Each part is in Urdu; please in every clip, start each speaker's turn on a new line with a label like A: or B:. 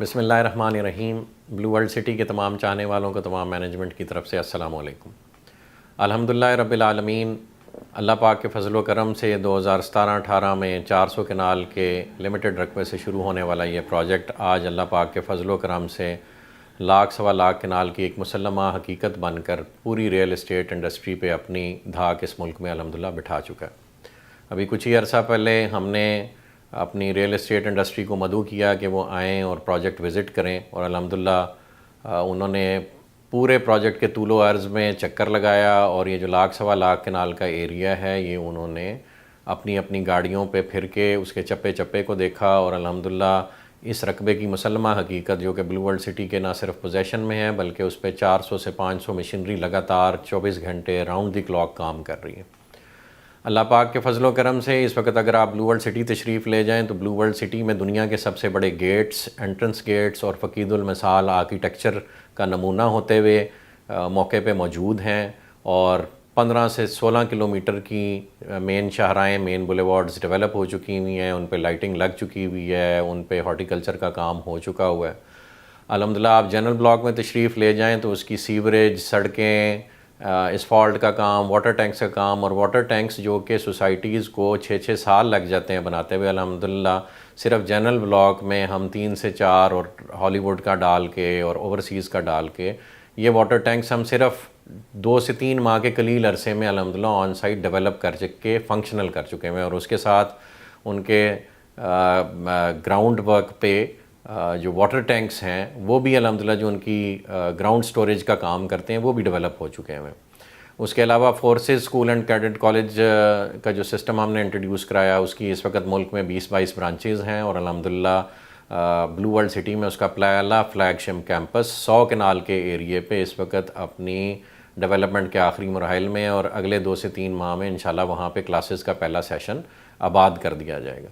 A: بسم اللہ الرحمن الرحیم۔ بلو ورلڈ سٹی کے تمام چاہنے والوں کو تمام مینجمنٹ کی طرف سے السلام علیکم۔ الحمدللہ رب العالمین، اللہ پاک کے فضل و کرم سے 2017-18 میں 400 کنال کے لمیٹڈ رقبے سے شروع ہونے والا یہ پروجیکٹ آج اللہ پاک کے فضل و کرم سے لاکھ سوا لاکھ کنال کی ایک مسلمہ حقیقت بن کر پوری ریئل اسٹیٹ انڈسٹری پہ اپنی دھاک اس ملک میں الحمدللہ بٹھا چکا ہے۔ ابھی کچھ ہی عرصہ پہلے ہم نے اپنی ریئل اسٹیٹ انڈسٹری کو مدعو کیا کہ وہ آئیں اور پروجیکٹ وزٹ کریں، اور الحمدللہ انہوں نے پورے پروجیکٹ کے طول و عرض میں چکر لگایا، اور یہ جو لاکھ سوا لاکھ کنال کا ایریا ہے یہ انہوں نے اپنی اپنی گاڑیوں پہ پھر کے اس کے چپے چپے کو دیکھا، اور الحمدللہ اس رقبے کی مسلمہ حقیقت جو کہ بلو ورلڈ سٹی کے نہ صرف پوزیشن میں ہے بلکہ اس پہ 400 سے 500 مشینری لگاتار 24 گھنٹے راؤنڈ دی کلاک کام کر رہی ہے۔ اللہ پاک کے فضل و کرم سے اس وقت اگر آپ بلو ورلڈ سٹی تشریف لے جائیں تو بلو ورلڈ سٹی میں دنیا کے سب سے بڑے گیٹس، انٹرنس گیٹس اور فقید المثال آرکیٹیکچر کا نمونہ ہوتے ہوئے موقع پہ موجود ہیں، اور 15 سے 16 کلومیٹر کی مین شاہراہیں، مین بولیوارڈز ڈیولپ ہو چکی ہوئی ہیں، ان پہ لائٹنگ لگ چکی ہوئی ہے، ان پہ ہارٹیکلچر کا کام ہو چکا ہوا ہے۔ الحمدللہ آپ جنرل بلاک میں تشریف لے جائیں تو اس کی سیوریج، سڑکیں، اسفالٹ کا کام، واٹر ٹینکس کا کام، اور واٹر ٹینکس جو کہ سوسائٹیز کو 6 سال لگ جاتے ہیں بناتے ہوئے، الحمدللہ صرف جنرل بلاک میں ہم 3 سے 4 اور ہالی ووڈ کا ڈال کے اور اوورسیز کا ڈال کے یہ واٹر ٹینکس ہم صرف 2 سے 3 ماہ کے قلیل عرصے میں الحمدللہ آن سائٹ ڈیولپ کر کے فنکشنل کر چکے ہیں، اور اس کے ساتھ ان کے گراؤنڈ ورک پہ جو واٹر ٹینکس ہیں وہ بھی الحمدللہ جو ان کی گراؤنڈ سٹوریج کا کام کرتے ہیں وہ بھی ڈیولپ ہو چکے ہیں۔ اس کے علاوہ forces school and cadet college کا جو سسٹم ہم نے انٹروڈیوس کرایا، اس کی اس وقت ملک میں 20-22 برانچز ہیں، اور الحمدللہ بلو ورلڈ سٹی میں اس کا پہلا فلیگ شپ کیمپس 100 کنال کے ایریے پہ اس وقت اپنی ڈیولپمنٹ کے آخری مراحل میں، اور اگلے 2 سے 3 ماہ میں انشاءاللہ وہاں پہ کلاسز کا پہلا سیشن آباد کر دیا جائے گا۔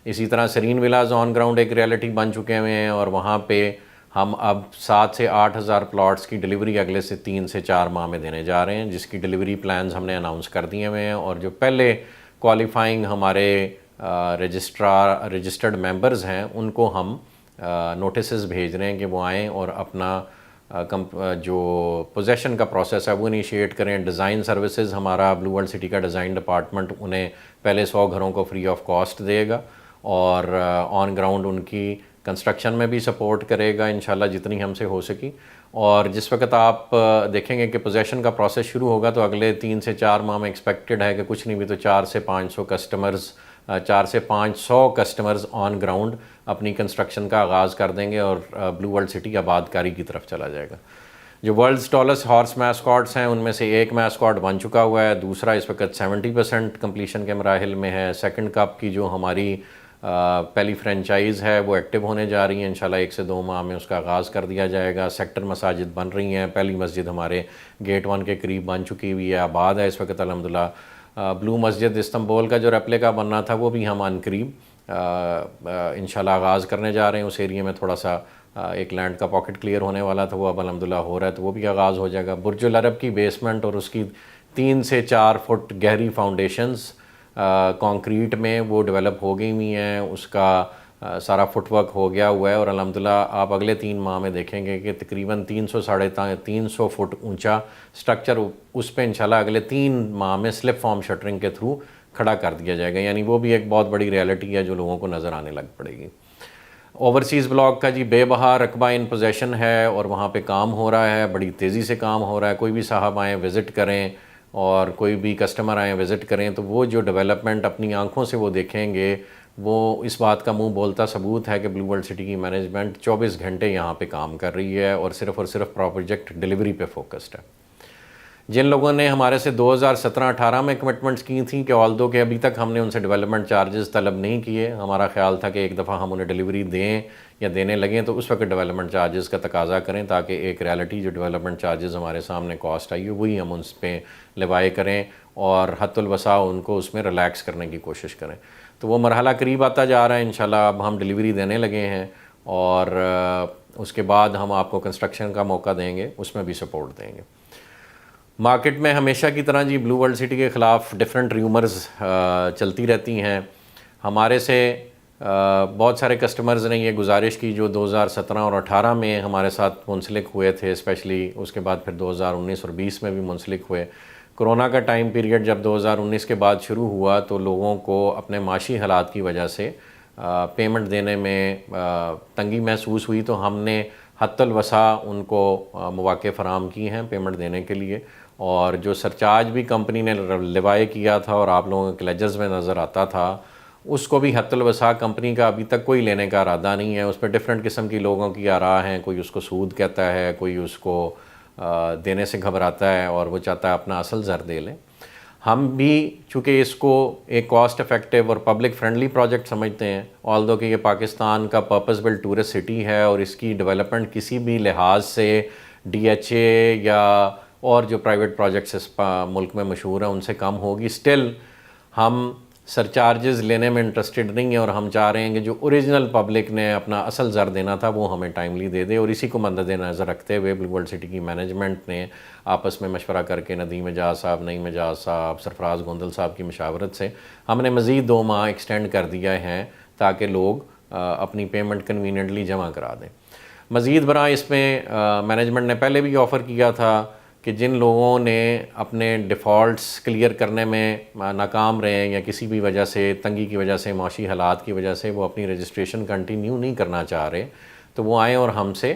A: اسی طرح سرین ولاز آن گراؤنڈ ایک ریالٹی بن چکے ہوئے ہیں، اور وہاں پہ ہم اب 7 سے 8 ہزار پلاٹس کی ڈیلیوری اگلے سے 3 سے 4 ماہ میں دینے جا رہے ہیں، جس کی ڈیلیوری پلانز ہم نے اناؤنس کر دیے ہوئے ہیں، اور جو پہلے کوالیفائنگ ہمارے رجسٹرڈ ممبرز ہیں ان کو ہم نوٹسز بھیج رہے ہیں کہ وہ آئیں اور اپنا جو پوزیشن کا پروسیس ہے وہ انیشیٹ کریں۔ ڈیزائن سروسز ہمارا بلو ورلڈ سٹی کا ڈیزائن ڈپارٹمنٹ انہیں پہلے 100 گھروں کو فری آف کاسٹ دے گا، اور آن گراؤنڈ ان کی کنسٹرکشن میں بھی سپورٹ کرے گا انشاءاللہ جتنی ہم سے ہو سکی۔ اور جس وقت آپ دیکھیں گے کہ پوزیشن کا پروسیس شروع ہوگا تو اگلے 3 سے 4 ماہ میں ایکسپیکٹڈ ہے کہ کچھ نہیں بھی تو 4 سے 500 کسٹمرز آن گراؤنڈ اپنی کنسٹرکشن کا آغاز کر دیں گے، اور بلو ورلڈ سٹی آبادکاری کی طرف چلا جائے گا۔ جو ورلڈز ٹالسٹ ہارس میسکاٹس ہیں ان میں سے ایک میسکاٹ بن چکا ہوا ہے، دوسرا اس وقت 70% کمپلیشن کے مراحل میں ہے۔ سیکنڈ کپ کی جو ہماری پہلی فرینچائز ہے وہ ایکٹیو ہونے جا رہی ہیں، انشاءاللہ 1 سے 2 ماہ میں اس کا آغاز کر دیا جائے گا۔ سیکٹر مساجد بن رہی ہیں، پہلی مسجد ہمارے گیٹ 1 کے قریب بن چکی ہوئی ہے، آباد ہے اس وقت الحمدللہ۔ بلو مسجد استنبول کا جو ریپلیکا بننا تھا وہ بھی ہم عن قریب انشاءاللہ آغاز کرنے جا رہے ہیں۔ اس ایریے میں تھوڑا سا ایک لینڈ کا پاکٹ کلیئر ہونے والا تھا، وہ اب الحمدللہ ہو رہا ہے، تو وہ بھی آغاز ہو جائے گا۔ برج العرب کی بیسمنٹ اور اس کی 3 سے 4 فٹ گہری فاؤنڈیشنز کانکریٹ میں وہ ڈیولپ ہو گئی ہوئی ہیں، اس کا سارا فٹ ورک ہو گیا ہوا ہے، اور الحمدللہ آپ اگلے 3 ماہ میں دیکھیں گے کہ تقریباً 300 ساڑھے 300 فٹ اونچا سٹرکچر اس پہ انشاءاللہ اگلے 3 ماہ میں سلپ فارم شٹرنگ کے تھرو کھڑا کر دیا جائے گا، یعنی وہ بھی ایک بہت بڑی ریالٹی ہے جو لوگوں کو نظر آنے لگ پڑے گی۔ اوورسیز بلاک کا جی بے بہا رقبہ ان پوزیشن ہے، اور وہاں پہ کام ہو رہا ہے، بڑی تیزی سے کام ہو رہا ہے۔ کوئی بھی صاحب آئیں وزٹ کریں، اور کوئی بھی کسٹمر آئیں وزٹ کریں تو وہ جو ڈیولپمنٹ اپنی آنکھوں سے وہ دیکھیں گے، وہ اس بات کا منہ بولتا ثبوت ہے کہ بلو ورلڈ سٹی کی مینجمنٹ 24 گھنٹے یہاں پہ کام کر رہی ہے، اور صرف پروجیکٹ ڈیلیوری پہ فوکسڈ ہے۔ جن لوگوں نے ہمارے سے 2017-18 میں کمٹمنٹس کی تھیں کہ آلدو کہ ابھی تک ہم نے ان سے ڈیولپمنٹ چارجز طلب نہیں کیے، ہمارا خیال تھا کہ ایک دفعہ ہم انہیں ڈیلیوری دیں یا دینے لگیں تو اس وقت ڈیولپمنٹ چارجز کا تقاضا کریں، تاکہ ایک ریالٹی جو ڈیولپمنٹ چارجز ہمارے سامنے کاسٹ آئی ہے وہی ہم اس پہ لیوائے کریں، اور حد الوسع ان کو اس میں ریلیکس کرنے کی کوشش کریں۔ تو وہ مرحلہ قریب آتا جا رہا ہے، انشاءاللہ اب ہم ڈیلیوری دینے لگے ہیں، اور اس کے بعد ہم آپ کو کنسٹرکشن کا موقع دیں گے، اس میں بھی سپورٹ دیں گے۔ مارکیٹ میں ہمیشہ کی طرح جی بلو ورلڈ سٹی کے خلاف ڈیفرنٹ ریومرز چلتی رہتی ہیں۔ ہمارے سے بہت سارے کسٹمرز نے یہ گزارش کی جو 2017 اور 18 میں ہمارے ساتھ منسلک ہوئے تھے، اسپیشلی اس کے بعد پھر 2019 اور 20 میں بھی منسلک ہوئے۔ کرونا کا ٹائم پیریڈ جب 2019 کے بعد شروع ہوا تو لوگوں کو اپنے معاشی حالات کی وجہ سے پیمنٹ دینے میں تنگی محسوس ہوئی، تو ہم نے حتی الوسع ان کو مواقع فراہم کی ہیں پیمنٹ دینے کے لیے، اور جو سرچارج بھی کمپنی نے لیوائے کیا تھا اور آپ لوگوں کے لیجرز میں نظر آتا تھا، اس کو بھی حتی الوسع کمپنی کا ابھی تک کوئی لینے کا ارادہ نہیں ہے۔ اس پہ ڈفرینٹ قسم کی لوگوں کی آراء ہیں، کوئی اس کو سود کہتا ہے، کوئی اس کو دینے سے گھبراتا ہے اور وہ چاہتا ہے اپنا اصل زر دے لیں۔ ہم بھی چونکہ اس کو ایک کاسٹ افیکٹو اور پبلک فرینڈلی پروجیکٹ سمجھتے ہیں، آلدو کہ یہ پاکستان کا پرپز بلڈ ٹورسٹ سٹی ہے اور اس کی ڈیولپمنٹ کسی بھی لحاظ سے ڈی ایچ اے یا اور جو پرائیویٹ پروجیکٹس اس ملک میں مشہور ہیں ان سے کم ہوگی، اسٹل ہم سرچارجز لینے میں انٹرسٹڈ نہیں ہیں، اور ہم چاہ رہے ہیں کہ جو اوریجنل پبلک نے اپنا اصل زر دینا تھا وہ ہمیں ٹائملی دے دے، اور اسی کو مد نظر رکھتے ہوئے بلو ورلڈ سٹی کی مینجمنٹ نے آپس میں مشورہ کر کے ندیم اعجاز صاحب، نعیم اعجاز صاحب، سرفراز گوندل صاحب کی مشاورت سے ہم نے مزید 2 ماہ ایکسٹینڈ کر دیا ہے تاکہ لوگ اپنی پیمنٹ کنوینئنٹلی جمع کرا دیں۔ مزید برآں اس میں مینجمنٹ نے پہلے بھی آفر کیا تھا کہ جن لوگوں نے اپنے ڈیفالٹس کلیئر کرنے میں ناکام رہے ہیں یا کسی بھی وجہ سے تنگی کی وجہ سے، معاشی حالات کی وجہ سے وہ اپنی رجسٹریشن کنٹینیو نہیں کرنا چاہ رہے، تو وہ آئیں اور ہم سے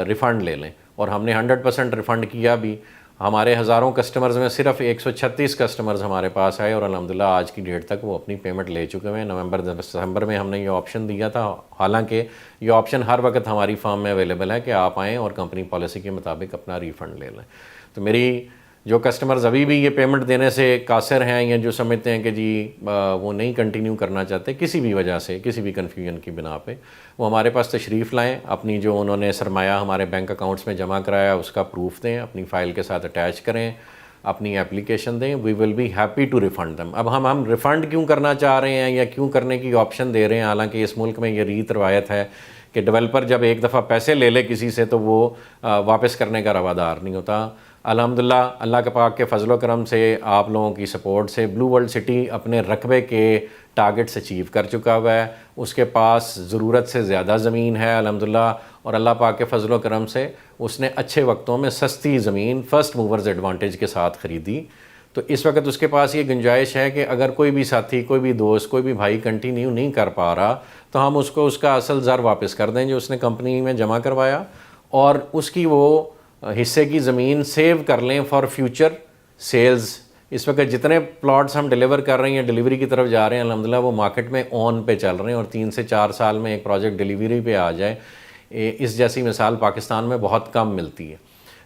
A: ریفنڈ لے لیں، اور ہم نے 100% ریفنڈ کیا بھی۔ ہمارے ہزاروں کسٹمرز میں صرف 136 کسٹمرز ہمارے پاس آئے، اور الحمدللہ آج کی ڈیٹ تک وہ اپنی پیمنٹ لے چکے ہیں۔ نومبر دسمبر میں ہم نے یہ آپشن دیا تھا، حالانکہ یہ آپشن ہر وقت ہماری فارم میں اویلیبل ہے کہ آپ آئیں اور کمپنی پالیسی کے مطابق اپنا ریفنڈ لے لیں۔ تو میری جو کسٹمرز ابھی بھی یہ پیمنٹ دینے سے قاصر ہیں یا جو سمجھتے ہیں کہ جی وہ نہیں کنٹینیو کرنا چاہتے کسی بھی وجہ سے، کسی بھی کنفیوژن کی بنا پہ، وہ ہمارے پاس تشریف لائیں، اپنی جو انہوں نے سرمایہ ہمارے بینک اکاؤنٹس میں جمع کرایا اس کا پروف دیں، اپنی فائل کے ساتھ اٹیچ کریں، اپنی اپلیکیشن دیں، we will be happy to refund them. اب ہم ریفنڈ کیوں کرنا چاہ رہے ہیں یا کیوں کرنے کی آپشن دے رہے ہیں، حالانکہ اس ملک میں یہ ریت روایت ہے کہ ڈیولپر جب ایک دفعہ پیسے لے لے کسی سے تو وہ واپس کرنے کا روادار نہیں ہوتا۔ الحمدللہ اللہ کے پاک کے فضل و کرم سے، آپ لوگوں کی سپورٹ سے، بلو ورلڈ سٹی اپنے رقبے کے ٹارگٹس اچیو کر چکا ہوا ہے، اس کے پاس ضرورت سے زیادہ زمین ہے الحمدللہ، اور اللہ پاک کے فضل و کرم سے اس نے اچھے وقتوں میں سستی زمین فرسٹ موورز ایڈوانٹیج کے ساتھ خریدی۔ تو اس وقت اس کے پاس یہ گنجائش ہے کہ اگر کوئی بھی ساتھی، کوئی بھی دوست، کوئی بھی بھائی کنٹینیو نہیں کر پا رہا تو ہم اس کو اس کا اصل زر واپس کر دیں جو اس نے کمپنی میں جمع کروایا، اور اس کی وہ حصے کی زمین سیو کر لیں فار فیوچر سیلز۔ اس وقت جتنے پلاٹس ہم ڈیلیور کر رہے ہیں یا ڈیلیوری کی طرف جا رہے ہیں الحمدللہ وہ مارکیٹ میں آن پہ چل رہے ہیں، اور 3 سے 4 سال میں ایک پروجیکٹ ڈیلیوری پہ آ جائے، اس جیسی مثال پاکستان میں بہت کم ملتی ہے۔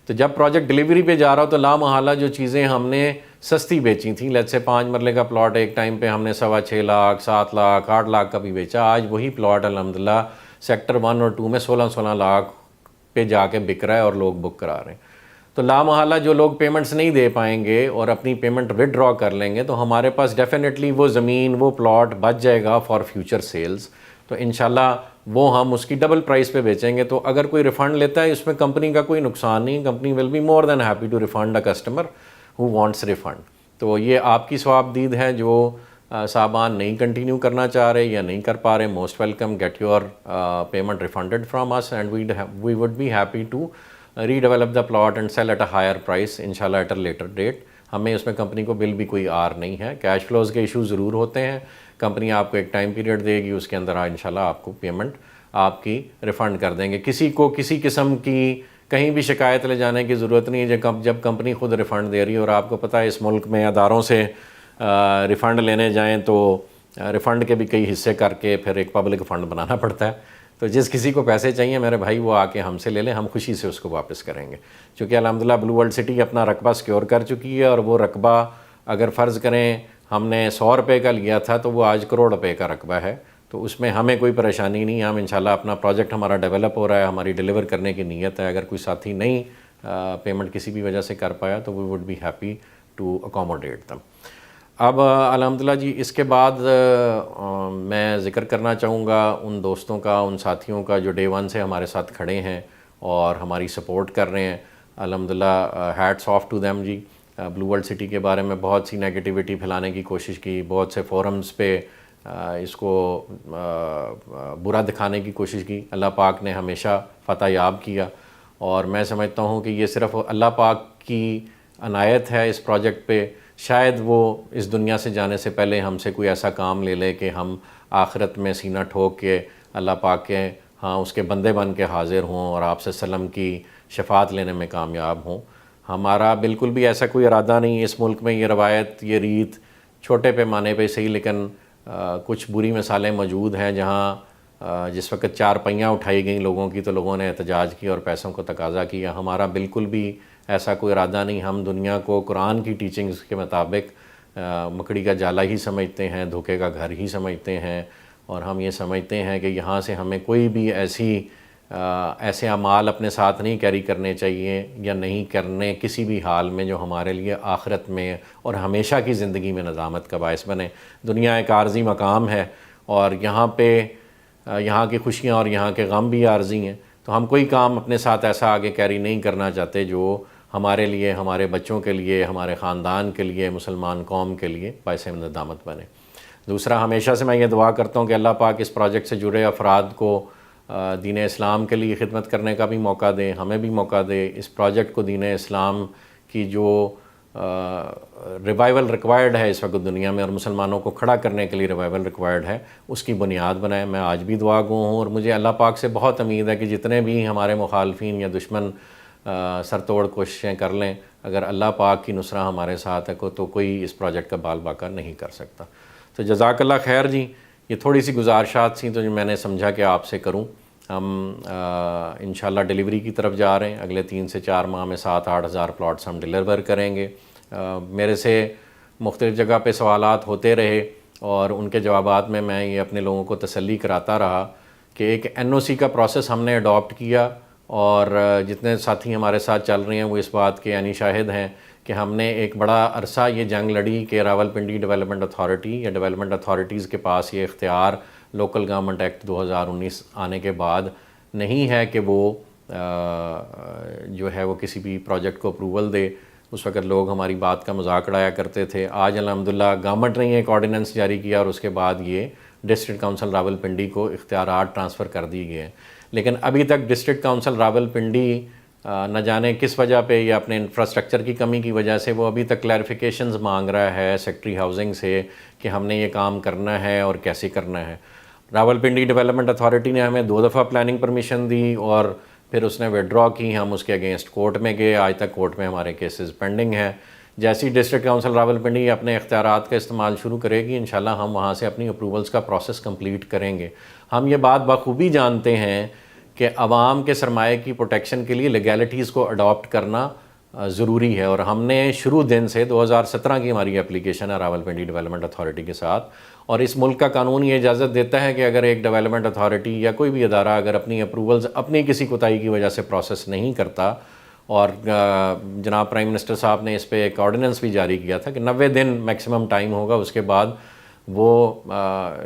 A: تو جب پروجیکٹ ڈیلیوری پہ جا رہا ہو تو لامحالہ جو چیزیں ہم نے سستی بیچی تھیں، لیٹ سے 5 مرلے کا پلاٹ ایک ٹائم پہ ہم نے 6.25 لاکھ، 7 لاکھ، 8 لاکھ کا بھی بیچا، آج وہی پلاٹ الحمدللہ سیکٹر 1 اور 2 میں 16 لاکھ پہ جا کے بک رہا ہے اور لوگ بک کرا رہے ہیں۔ تو لامحالہ جو لوگ پیمنٹس نہیں دے پائیں گے اور اپنی پیمنٹ ودرا کر لیں گے تو ہمارے پاس ڈیفینیٹلی وہ زمین، وہ پلاٹ بچ جائے گا فار فیوچر سیلز، تو انشاءاللہ وہ ہم اس کی ڈبل پرائس پہ بیچیں گے۔ تو اگر کوئی ریفنڈ لیتا ہے اس میں کمپنی کا کوئی نقصان نہیں، company will be more than happy to refund a customer who wants refund. تو یہ آپ کی ثواب دید ہے، جو صاحبان نہیں کنٹینیو کرنا چاہ رہے یا نہیں کر پا رہے، most welcome, get your payment refunded from us and we would be happy to redevelop the plot and sell at a higher price انشاءاللہ ایٹ اے لیٹر ڈیٹ۔ ہمیں اس میں کمپنی کو بل بھی کوئی آر نہیں ہے، کیش فلوز کے ایشو ضرور ہوتے ہیں، کمپنی آپ کو ایک ٹائم پیریڈ دے گی، اس کے اندر انشاءاللہ آپ کو پیمنٹ آپ کی ریفنڈ کر دیں گے۔ کسی کو کسی قسم کی کہیں بھی شکایت لے جانے کی ضرورت نہیں ہے جب کمپنی خود ریفنڈ دے رہی ہے، اور آپ کو پتہ ہے اس ملک میں اداروں سے ریفنڈ لینے جائیں تو ریفنڈ کے بھی کئی حصے کر کے پھر ایک پبلک فنڈ بنانا پڑتا ہے۔ تو جس کسی کو پیسے چاہیے میرے بھائی وہ آ کے ہم سے لے لیں، ہم خوشی سے اس کو واپس کریں گے، چونکہ الحمدللہ بلو ورلڈ سٹی اپنا رقبہ سیکیور کر چکی ہے، اور وہ رقبہ اگر فرض کریں ہم نے 100 روپے کا لیا تھا تو وہ آج کروڑ روپے کا رقبہ ہے، تو اس میں ہمیں کوئی پریشانی نہیں ہے۔ ہم انشاءاللہ اپنا پروجیکٹ ہمارا ڈیولپ ہو رہا ہے، ہماری ڈیلیور کرنے کی نیت ہے، اگر کوئی ساتھی نہیں پیمنٹ کسی بھی وجہ سے کر پایا تو we would be happy to accommodate them. اب الحمدللہ جی اس کے بعد میں ذکر کرنا چاہوں گا ان دوستوں کا، ان ساتھیوں کا جو ڈے 1 سے ہمارے ساتھ کھڑے ہیں اور ہماری سپورٹ کر رہے ہیں، الحمدللہ ہیٹس آف ٹو دیم جی۔ بلو ورلڈ سٹی کے بارے میں بہت سی نیگیٹیوٹی پھیلانے کی کوشش کی، بہت سے فورمز پہ اس کو برا دکھانے کی کوشش کی. اللہ پاک نے ہمیشہ فتح یاب کیا, اور میں سمجھتا ہوں کہ یہ صرف اللہ پاک کی عنایت ہے اس پروجیکٹ پہ. شاید وہ اس دنیا سے جانے سے پہلے ہم سے کوئی ایسا کام لے لے کہ ہم آخرت میں سینہ ٹھوک کے اللہ پاک کے ہاں اس کے بندے بن کے حاضر ہوں اور آپ صلی اللہ علیہ وسلم کی شفاعت لینے میں کامیاب ہوں. ہمارا بالکل بھی ایسا کوئی ارادہ نہیں. اس ملک میں یہ روایت, یہ ریت چھوٹے پیمانے پہ صحیح, لیکن کچھ بری مثالیں موجود ہیں جہاں جس وقت 4 پہیاں اٹھائی گئیں لوگوں کی تو لوگوں نے احتجاج کیا اور پیسوں کو تقاضا کیا. ہمارا بالکل بھی ایسا کوئی ارادہ نہیں. ہم دنیا کو قرآن کی ٹیچنگز کے مطابق مکڑی کا جالا ہی سمجھتے ہیں, دھوکے کا گھر ہی سمجھتے ہیں, اور ہم یہ سمجھتے ہیں کہ یہاں سے ہمیں کوئی بھی ایسے اعمال اپنے ساتھ نہیں کیری کرنے چاہیے یا نہیں کرنے کسی بھی حال میں جو ہمارے لیے آخرت میں اور ہمیشہ کی زندگی میں ندامت کا باعث بنے. دنیا ایک عارضی مقام ہے اور یہاں پہ یہاں کی خوشیاں اور یہاں کے غم بھی عارضی ہیں. تو ہم کوئی کام اپنے ساتھ ایسا آگے کیری نہیں کرنا چاہتے جو ہمارے لیے, ہمارے بچوں کے لیے, ہمارے خاندان کے لیے, مسلمان قوم کے لیے باعث ندامت بنے. دوسرا, ہمیشہ سے میں یہ دعا کرتا ہوں کہ اللہ پاک اس پروجیکٹ سے جڑے افراد کو دین اسلام کے لیے خدمت کرنے کا بھی موقع دے, ہمیں بھی موقع دے. اس پروجیکٹ کو دین اسلام کی جو ریوائول ریکوائرڈ ہے اس وقت دنیا میں اور مسلمانوں کو کھڑا کرنے کے لیے ریوائول ریکوائرڈ ہے, اس کی بنیاد بنائے. میں آج بھی دعا گو ہوں اور مجھے اللہ پاک سے بہت امید ہے کہ جتنے بھی ہمارے مخالفین یا دشمن سر توڑ کوششیں کر لیں, اگر اللہ پاک کی نصرہ ہمارے ساتھ ہے تو کوئی اس پروجیکٹ کا بال باقا نہیں کر سکتا. تو جزاک اللہ خیر جی. یہ تھوڑی سی گزارشات تھیں تو میں نے سمجھا کہ آپ سے کروں. ہم انشاءاللہ ڈیلیوری کی طرف جا رہے ہیں. اگلے 3 سے 4 ماہ میں 7-8 ہزار پلاٹس ہم ڈیلیور کریں گے. میرے سے مختلف جگہ پہ سوالات ہوتے رہے اور ان کے جوابات میں یہ اپنے لوگوں کو تسلی کراتا رہا کہ ایک NOC کا پروسیس ہم نے اڈاپٹ کیا, اور جتنے ساتھی ہمارے ساتھ چل رہے ہیں وہ اس بات کے یعنی شاہد ہیں کہ ہم نے ایک بڑا عرصہ یہ جنگ لڑی کہ راولپنڈی ڈیولپمنٹ اتھارٹی یا ڈیولپمنٹ اتھارٹیز کے پاس یہ اختیار لوکل گورنمنٹ ایکٹ 2019 آنے کے بعد نہیں ہے کہ وہ جو ہے وہ کسی بھی پروجیکٹ کو اپروول دے. اس وقت لوگ ہماری بات کا مذاق اڑایا کرتے تھے. آج الحمدللہ گورنمنٹ نے ایک آرڈیننس جاری کیا اور اس کے بعد یہ ڈسٹرکٹ کونسل راولپنڈی کو اختیارات ٹرانسفر کر دیے گئے ہیں. لیکن ابھی تک ڈسٹرکٹ کونسل راولپنڈی نہ جانے کس وجہ پہ یا اپنے انفراسٹرکچر کی کمی کی وجہ سے وہ ابھی تک کلیریفیکیشنز مانگ رہا ہے سیکٹری ہاؤسنگ سے کہ ہم نے یہ کام کرنا ہے اور کیسے کرنا ہے. راولپنڈی ڈیولپمنٹ اتھارٹی نے ہمیں 2 دفعہ پلاننگ پرمیشن دی اور پھر اس نے وڈرا کی. ہم اس کے اگینسٹ کورٹ میں گئے. آج تک کورٹ میں ہمارے کیسز پینڈنگ ہیں. جیسی ڈسٹرکٹ کونسل راولپنڈی اپنے اختیارات کا استعمال شروع کرے گی انشاءاللہ ہم وہاں سے اپنی اپروولز کا پروسیس کمپلیٹ کریں گے. ہم یہ بات بخوبی جانتے ہیں کہ عوام کے سرمایہ کی پروٹیکشن کے لیے لیگیلٹیز کو اڈاپٹ کرنا ضروری ہے, اور ہم نے شروع دن سے 2017 کی ہماری اپلیکیشن ہے راولپنڈی ڈیولپمنٹ اتھارٹی کے ساتھ, اور اس ملک کا قانون یہ اجازت دیتا ہے کہ اگر ایک ڈیولپمنٹ اتھارٹی یا کوئی بھی ادارہ اگر اپنی اپروولز اپنی کسی کوتاہی کی وجہ سے پروسیس نہیں کرتا, اور جناب پرائم منسٹر صاحب نے اس پہ ایک آرڈیننس بھی جاری کیا تھا کہ 90 دن میکسیمم ٹائم ہوگا, اس کے بعد وہ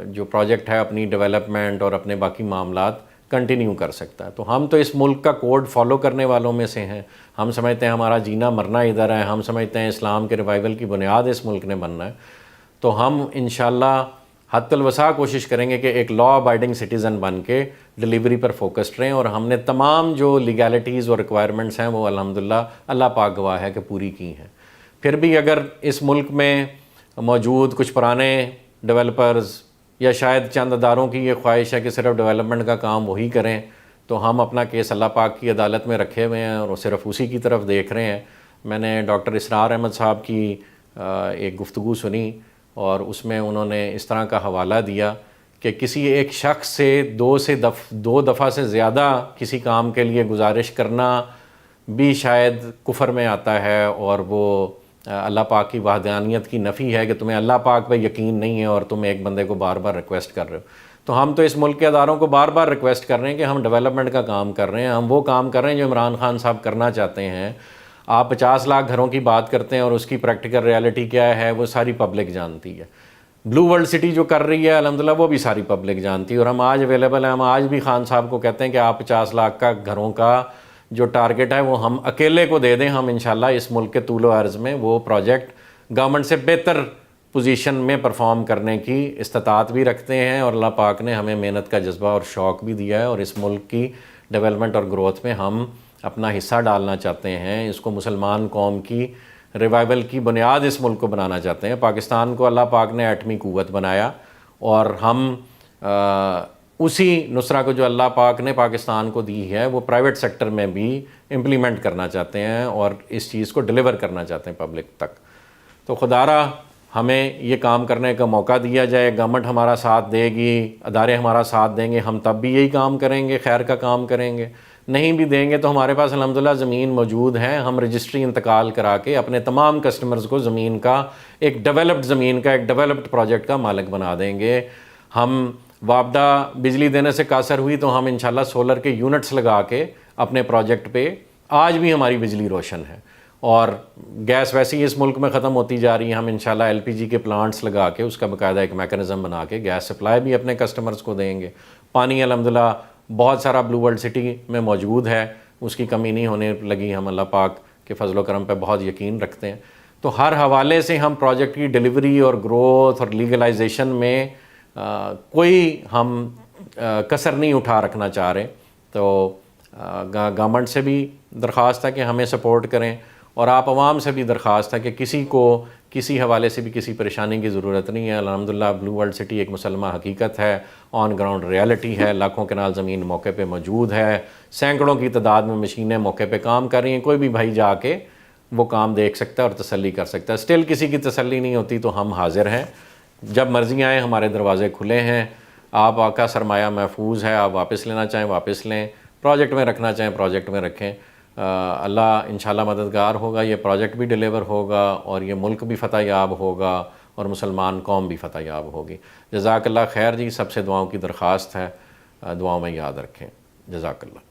A: جو پروجیکٹ ہے اپنی ڈیولپمنٹ اور اپنے باقی معاملات کنٹینیو کر سکتا ہے. تو ہم تو اس ملک کا کوڈ فالو کرنے والوں میں سے ہیں. ہم سمجھتے ہیں ہمارا جینا مرنا ادھر ہے. ہم سمجھتے ہیں اسلام کے ریوائول کی بنیاد اس ملک نے بننا ہے. تو ہم انشاءاللہ حد الوسع کوشش کریں گے کہ ایک لا ابائڈنگ سٹیزن بن کے ڈیلیوری پر فوکسڈ رہیں, اور ہم نے تمام جو لیگیلٹیز اور ریکوائرمنٹس ہیں وہ الحمدللہ اللہ پاک گواہ ہے کہ پوری کی ہیں. پھر بھی اگر اس ملک میں موجود کچھ پرانے ڈیولپرز یا شاید چند اداروں کی یہ خواہش ہے کہ صرف ڈیولپمنٹ کا کام وہی کریں, تو ہم اپنا کیس اللہ پاک کی عدالت میں رکھے ہوئے ہیں اور صرف اسی کی طرف دیکھ رہے ہیں. میں نے ڈاکٹر اسرار احمد صاحب کی ایک گفتگو سنی اور اس میں انہوں نے اس طرح کا حوالہ دیا کہ کسی ایک شخص سے 2 دفعہ سے زیادہ کسی کام کے لیے گزارش کرنا بھی شاید کفر میں آتا ہے, اور وہ اللہ پاک کی وحدانیت کی نفی ہے کہ تمہیں اللہ پاک پہ یقین نہیں ہے اور تم ایک بندے کو بار بار ریکویسٹ کر رہے ہو. تو ہم تو اس ملک کے اداروں کو بار بار ریکویسٹ کر رہے ہیں کہ ہم ڈیولپمنٹ کا کام کر رہے ہیں, ہم وہ کام کر رہے ہیں جو عمران خان صاحب کرنا چاہتے ہیں. آپ 50 لاکھ گھروں کی بات کرتے ہیں اور اس کی پریکٹیکل ریالٹی کیا ہے وہ ساری پبلک جانتی ہے. بلو ورلڈ سٹی جو کر رہی ہے الحمدللہ وہ بھی ساری پبلک جانتی ہے, اور ہم آج اویلیبل ہیں. ہم آج بھی خان صاحب کو کہتے ہیں کہ آپ 50 لاکھ کا گھروں کا جو ٹارگٹ ہے وہ ہم اکیلے کو دے دیں, ہم انشاءاللہ اس ملک کے طول و عرض میں وہ پروجیکٹ گورنمنٹ سے بہتر پوزیشن میں پرفارم کرنے کی استطاعت بھی رکھتے ہیں، اور اللہ پاک نے ہمیں محنت کا جذبہ اور شوق بھی دیا ہے، اور اس ملک کی ڈیولپمنٹ اور گروتھ میں ہم اپنا حصہ ڈالنا چاہتے ہیں۔ اس کو مسلمان قوم کی ریوائول کی بنیاد اس ملک کو بنانا چاہتے ہیں۔ پاکستان کو اللہ پاک نے ایٹمی قوت بنایا، اور ہم اسی نصرہ کو جو اللہ پاک نے پاکستان کو دی ہے وہ پرائیویٹ سیکٹر میں بھی امپلیمنٹ کرنا چاہتے ہیں، اور اس چیز کو ڈیلیور کرنا چاہتے ہیں پبلک تک۔ تو خدا را ہمیں یہ کام کرنے کا موقع دیا جائے، گورنمنٹ ہمارا ساتھ دے گی، ادارے ہمارا ساتھ دیں گے، ہم تب بھی یہی کام کریں گے، خیر کا کام کریں گے۔ نہیں بھی دیں گے تو ہمارے پاس الحمدللہ زمین موجود ہے، ہم رجسٹری انتقال کرا کے اپنے تمام کسٹمرز کو زمین کا ایک ڈیولپڈ زمین کا ایک ڈیولپڈ پروجیکٹ کا مالک بنا دیں گے۔ ہم وابدہ بجلی دینے سے قاصر ہوئی تو ہم انشاءاللہ سولر کے یونٹس لگا کے اپنے پروجیکٹ پہ آج بھی ہماری بجلی روشن ہے، اور گیس ویسے ہی اس ملک میں ختم ہوتی جا رہی ہے۔ ہم انشاءاللہ LPG کے پلانٹس لگا کے اس کا باقاعدہ ایک میکانزم بنا کے گیس سپلائی بھی اپنے کسٹمرز کو دیں گے۔ پانی الحمدللہ بہت سارا بلو ورلڈ سٹی میں موجود ہے، اس کی کمی نہیں ہونے لگی۔ ہم اللہ پاک کے فضل و کرم پہ بہت یقین رکھتے ہیں۔ تو ہر حوالے سے ہم پروجیکٹ کی ڈیلیوری اور گروتھ اور لیگلائزیشن میں کوئی ہم کسر نہیں اٹھا رکھنا چاہ رہے۔ تو گورنمنٹ سے بھی درخواست ہے کہ ہمیں سپورٹ کریں، اور آپ عوام سے بھی درخواست ہے کہ کسی کو کسی حوالے سے بھی کسی پریشانی کی ضرورت نہیں ہے۔ الحمدللہ بلو ورلڈ سٹی ایک مسلمہ حقیقت ہے، آن گراؤنڈ ریالٹی ہے، لاکھوں کنال زمین موقع پہ موجود ہے، سینکڑوں کی تعداد میں مشینیں موقع پہ کام کر رہی ہیں۔ کوئی بھی بھائی جا کے وہ کام دیکھ سکتا ہے اور تسلی کر سکتا ہے۔ اسٹل کسی کی تسلی نہیں ہوتی تو ہم حاضر ہیں، جب مرضی آئیں، ہمارے دروازے کھلے ہیں۔ آپ کا سرمایہ محفوظ ہے، آپ واپس لینا چاہیں واپس لیں، پروجیکٹ میں رکھنا چاہیں پروجیکٹ میں رکھیں۔ اللہ انشاءاللہ مددگار ہوگا، یہ پروجیکٹ بھی ڈیلیور ہوگا، اور یہ ملک بھی فتح یاب ہوگا، اور مسلمان قوم بھی فتح یاب ہوگی۔ جزاک اللہ خیر جی، سب سے دعاؤں کی درخواست ہے، دعاؤں میں یاد رکھیں۔ جزاک اللہ۔